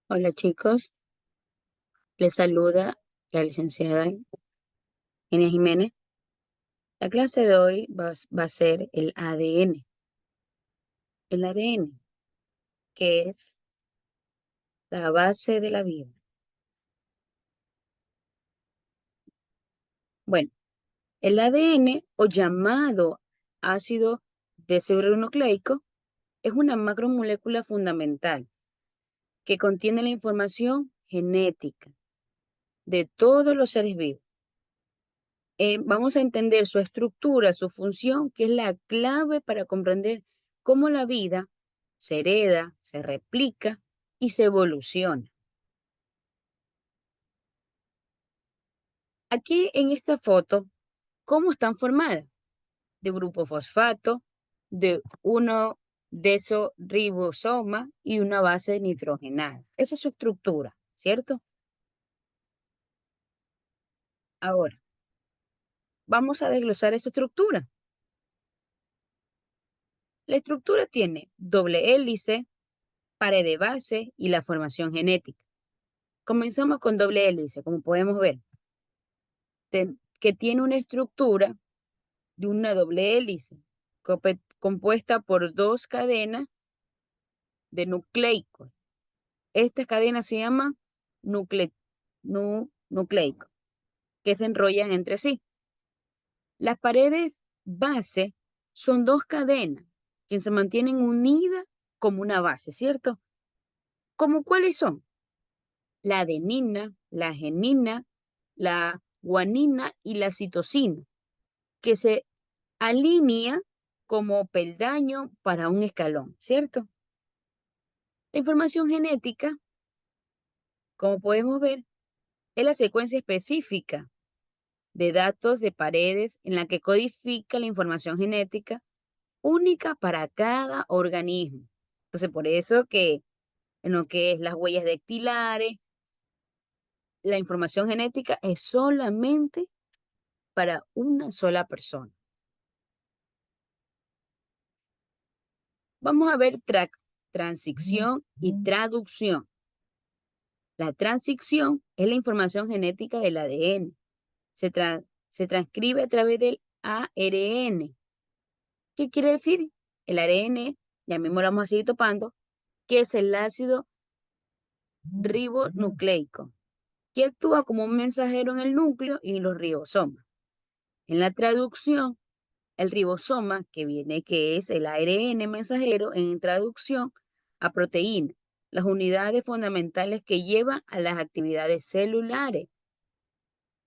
Hola chicos, les saluda la licenciada Enia Jiménez. La clase de hoy va a ser el ADN. El ADN, que es la base de la vida. Bueno, el ADN o llamado ácido desoxirribonucleico es una macromolécula fundamental que contiene la información genética de todos los seres vivos. Vamos a entender su estructura, su función, que es la clave para comprender cómo la vida se hereda, se replica y se evoluciona. Aquí en esta foto, ¿cómo están formadas? De grupo fosfato, de uno desoxirribosoma y una base nitrogenada. Esa es su estructura, ¿cierto? Ahora, vamos a desglosar esa estructura. La estructura tiene doble hélice, pared de base y la formación genética. Comenzamos con doble hélice, como podemos ver, que tiene una estructura de una doble hélice compuesta por dos cadenas de nucleicos. Estas cadenas se llaman nucleicos, que se enrollan entre sí. Las paredes base son dos cadenas que se mantienen unidas como una base, ¿cierto? ¿Cómo cuáles son? La adenina, la genina, la guanina y la citosina, que se alinea como peldaño para un escalón, ¿cierto? La información genética, como podemos ver, es la secuencia específica de datos de paredes en la que codifica la información genética única para cada organismo. Entonces, por eso que en lo que es las huellas dactilares, la información genética es solamente para una sola persona. Vamos a ver transición y traducción. La transcripción es la información genética del ADN. Se transcribe a través del ARN. ¿Qué quiere decir? El ARN, ya mismo lo vamos a seguir topando, que es el ácido ribonucleico, que actúa como un mensajero en el núcleo y en los ribosomas. En la traducción, el ribosoma, que es el ARN mensajero en traducción a proteína, las unidades fundamentales que llevan a las actividades celulares.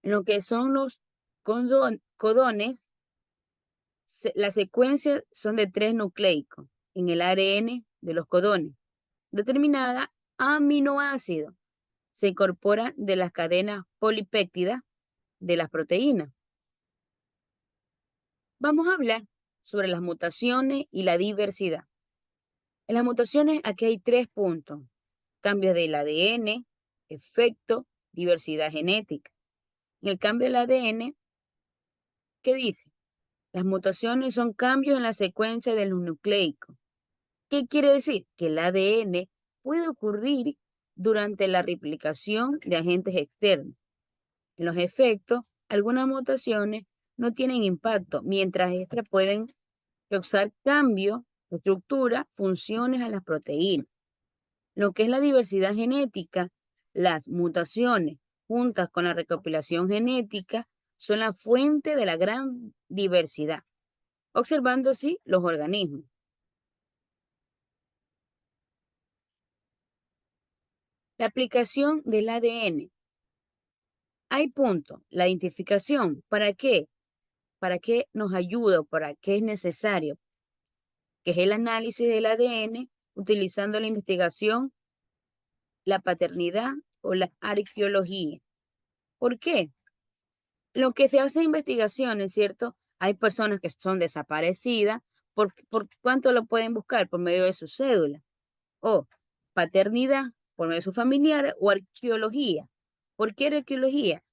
En lo que son los codones, las secuencias son de 3 nucleicos en el ARN de los codones. Determinada aminoácido se incorpora de las cadenas polipéptidas de las proteínas. Vamos a hablar sobre las mutaciones y la diversidad. En las mutaciones aquí hay 3 puntos: cambios del ADN, efecto, diversidad genética. En el cambio del ADN, ¿qué dice? Las mutaciones son cambios en la secuencia de los nucleicos. ¿Qué quiere decir? Que el ADN puede ocurrir durante la replicación de agentes externos. En los efectos, algunas mutaciones no tienen impacto, mientras estas pueden causar cambios de estructura, funciones a las proteínas. Lo que es la diversidad genética, las mutaciones juntas con la recopilación genética son la fuente de la gran diversidad, observando así los organismos. La aplicación del ADN. Hay puntos. La identificación. ¿Para qué? ¿Para qué nos ayuda? ¿Para qué es necesario? Que es el análisis del ADN utilizando la investigación, la paternidad o la arqueología. ¿Por qué? Lo que se hace investigaciones, ¿cierto? Hay personas que son desaparecidas. ¿Por cuánto lo pueden buscar? Por medio de su cédula. O paternidad, por medio de su familiar, o arqueología. ¿Por qué arqueología?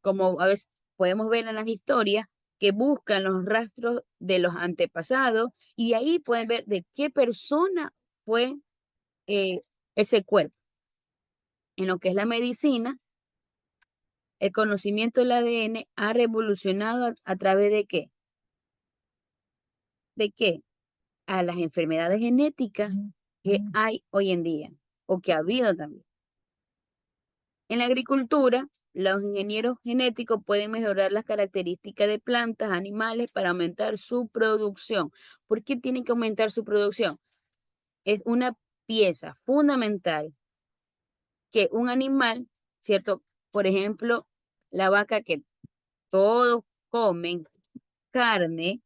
Como a veces podemos ver en las historias, que buscan los rastros de los antepasados y ahí pueden ver de qué persona fue ese cuerpo. En lo que es la medicina, el conocimiento del ADN ha revolucionado a través de qué? ¿De qué? A las enfermedades genéticas que hay hoy en día o que ha habido también. En la agricultura, los ingenieros genéticos pueden mejorar las características de plantas, animales para aumentar su producción. ¿Por qué tienen que aumentar su producción? Es una pieza fundamental que un animal, ¿cierto? Por ejemplo, la vaca que todos comen carne,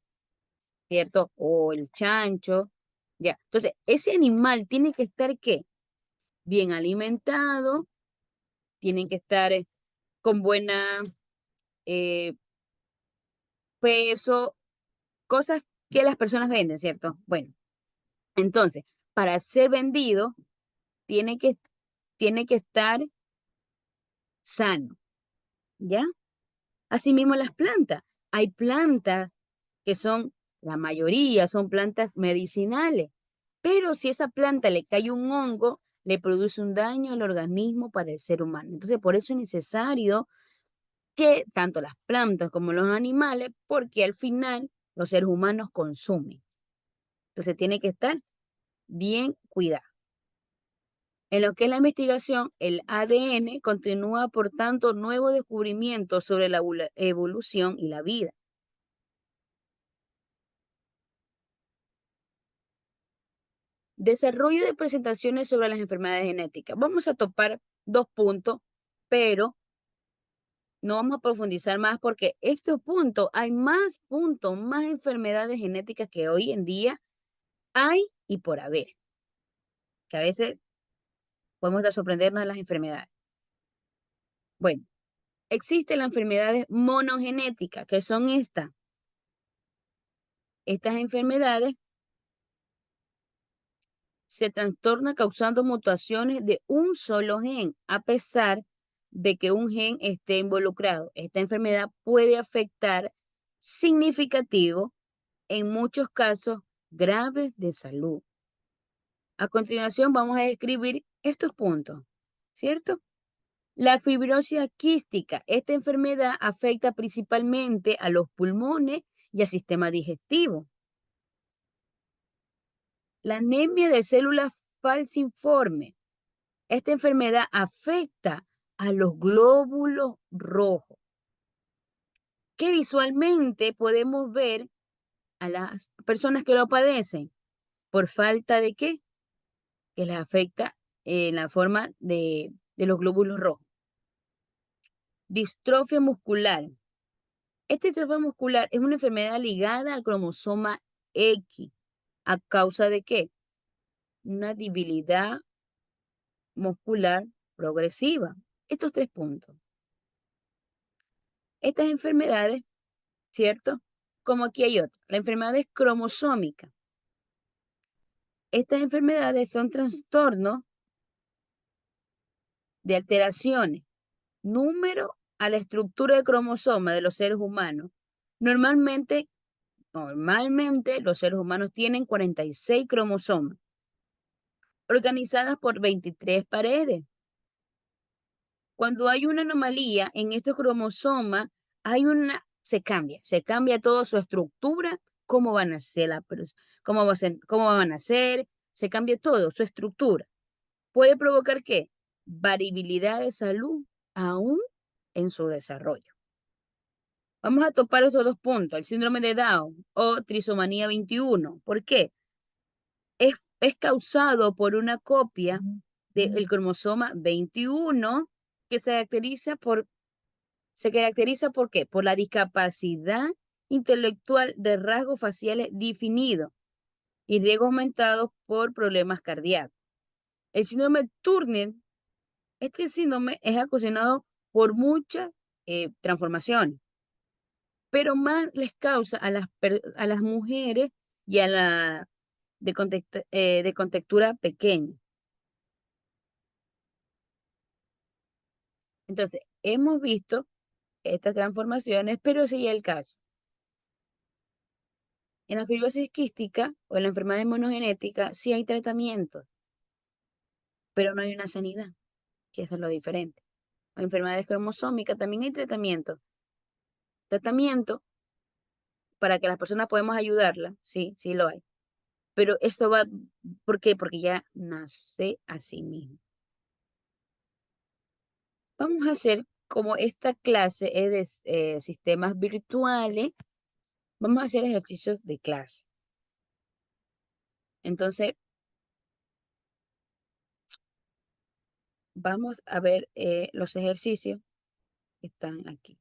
¿cierto? O el chancho, ya. Entonces, ese animal tiene que estar, ¿qué? Bien alimentado, tienen que estar con buena eh, peso, cosas que las personas venden, ¿cierto? Bueno, entonces, para ser vendido, tiene que, tiene que estar sano, ¿ya? Asimismo, las plantas. Hay plantas que son, la mayoría son plantas medicinales, pero si esa planta le cae un hongo, le produce un daño al organismo para el ser humano. Entonces, por eso es necesario que tanto las plantas como los animales, porque al final los seres humanos consumen. Entonces, tiene que estar bien cuidado. En lo que es la investigación, el ADN continúa aportando nuevos descubrimientos sobre la evolución y la vida. Desarrollo de presentaciones sobre las enfermedades genéticas. Vamos a topar dos puntos, pero no vamos a profundizar más porque estos puntos, hay más puntos, más enfermedades genéticas que hoy en día hay y por haber, que a veces podemos hasta sorprendernos de las enfermedades. Bueno, existen las enfermedades monogenéticas, que son estas. Estas enfermedades se trastornan causando mutaciones de un solo gen, a pesar de que un gen esté involucrado. Esta enfermedad puede afectar significativo en muchos casos graves de salud. A continuación vamos a describir estos puntos, ¿cierto? La fibrosis quística. Esta enfermedad afecta principalmente a los pulmones y al sistema digestivo. La anemia de células falciformes. Esta enfermedad afecta a los glóbulos rojos, que visualmente podemos ver a las personas que lo padecen por falta de qué, que les afecta en la forma de los glóbulos rojos. Distrofia muscular. Esta distrofia muscular es una enfermedad ligada al cromosoma X. ¿A causa de qué? Una debilidad muscular progresiva. Estos tres puntos. Estas enfermedades, ¿cierto? Como aquí hay otra, la enfermedad es cromosómica. Estas enfermedades son trastornos de alteraciones, número a la estructura de cromosoma de los seres humanos. Normalmente los seres humanos tienen 46 cromosomas, organizadas por 23 paredes. Cuando hay una anomalía en estos cromosomas, se cambia toda su estructura, cómo van a ser cómo van a ser, se cambia todo, su estructura. Puede provocar ¿qué? Variabilidad de salud aún en su desarrollo. Vamos a topar estos dos puntos, el síndrome de Down o trisomanía 21. ¿Por qué? Es causado por una copia del cromosoma 21 que se caracteriza ¿por qué? Por la discapacidad intelectual de rasgos faciales definidos y riesgos aumentados por problemas cardíacos. El síndrome Turner, este síndrome es ocasionado por muchas transformaciones, pero más les causa a las mujeres y a la de contextura pequeña. Entonces, hemos visto estas transformaciones, pero sigue el caso. En la fibrosis quística o en la enfermedad inmunogenética sí hay tratamientos. pero no hay una sanidad, que eso es lo diferente. O enfermedades cromosómicas, también hay tratamiento. Tratamiento para que las personas podamos ayudarla, sí, sí lo hay. Pero esto va, ¿por qué? Porque ya nace así mismo. Vamos a hacer, como esta clase es de sistemas virtuales, vamos a hacer ejercicios de clase. Entonces, vamos a ver los ejercicios que están aquí.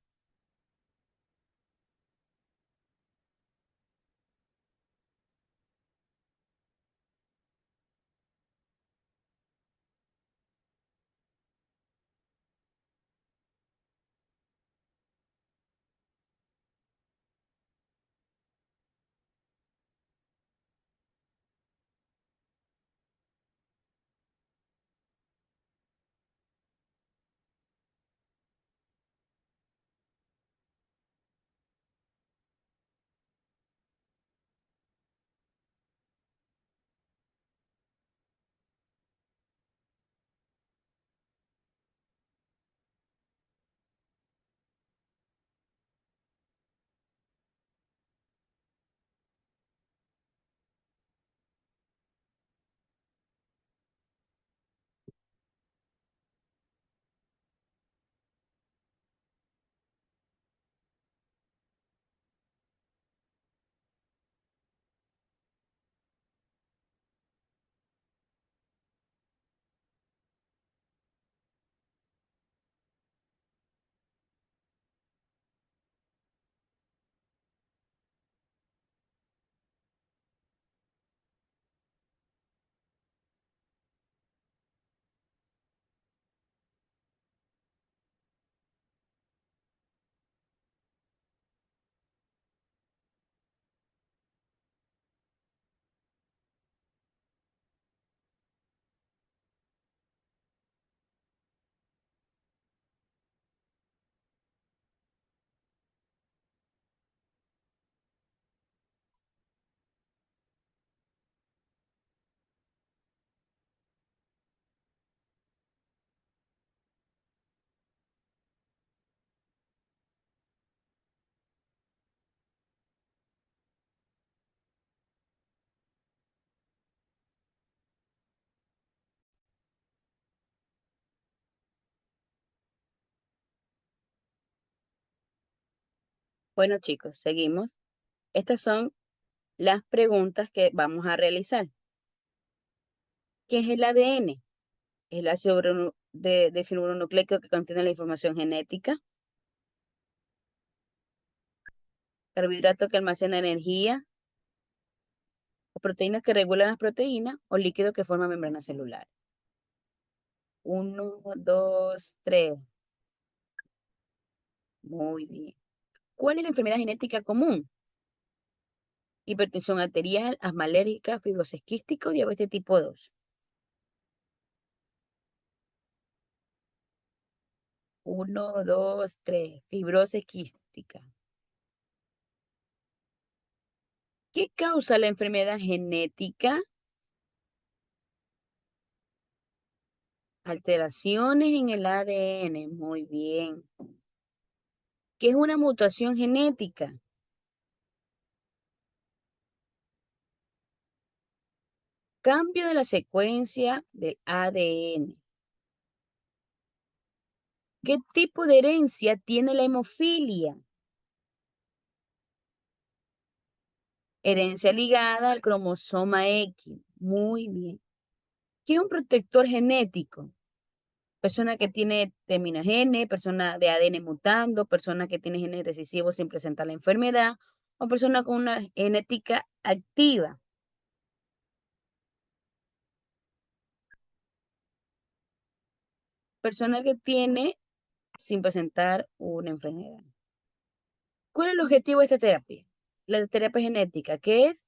Bueno, chicos, seguimos. Estas son las preguntas que vamos a realizar. ¿Qué es el ADN? Es el ácido desoxirribonucleico que contiene la información genética. Carbohidratos que almacena energía. O proteínas que regulan las proteínas. O líquido que forma membranas celulares. Uno, dos, tres. Muy bien. ¿Cuál es la enfermedad genética común? Hipertensión arterial, asma alérgica, fibrosis quística o diabetes tipo 2. Uno, dos, tres. Fibrosis quística. ¿Qué causa la enfermedad genética? Alteraciones en el ADN. Muy bien. ¿Qué es una mutación genética? Cambio de la secuencia del ADN. ¿Qué tipo de herencia tiene la hemofilia? Herencia ligada al cromosoma X. Muy bien. ¿Qué es un protector genético? Persona que tiene terminagenes, persona de ADN mutando, persona que tiene genes recesivos sin presentar la enfermedad, o persona con una genética activa. Persona que tiene sin presentar una enfermedad. ¿Cuál es el objetivo de esta terapia? La terapia genética, que es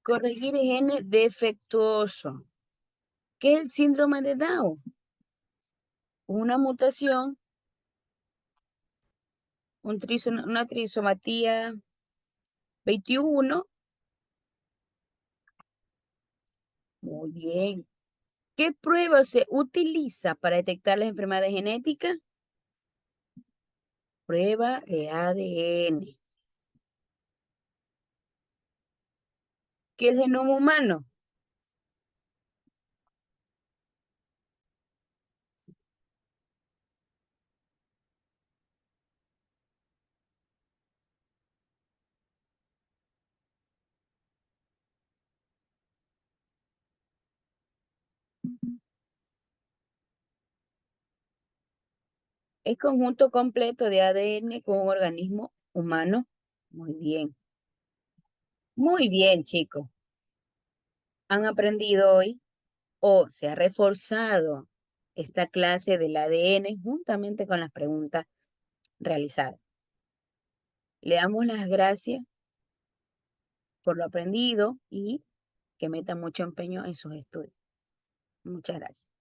corregir genes defectuosos. ¿Qué es el síndrome de Down? Una mutación, una trisomatía 21 Muy bien. ¿Qué prueba se utiliza para detectar las enfermedades genéticas? Prueba de ADN. ¿Qué es el genoma humano? Es conjunto completo de ADN con un organismo humano. Muy bien. Muy bien, chicos. Han aprendido hoy o se ha reforzado esta clase del ADN juntamente con las preguntas realizadas. Le damos las gracias por lo aprendido y que meta mucho empeño en sus estudios. Muchas gracias.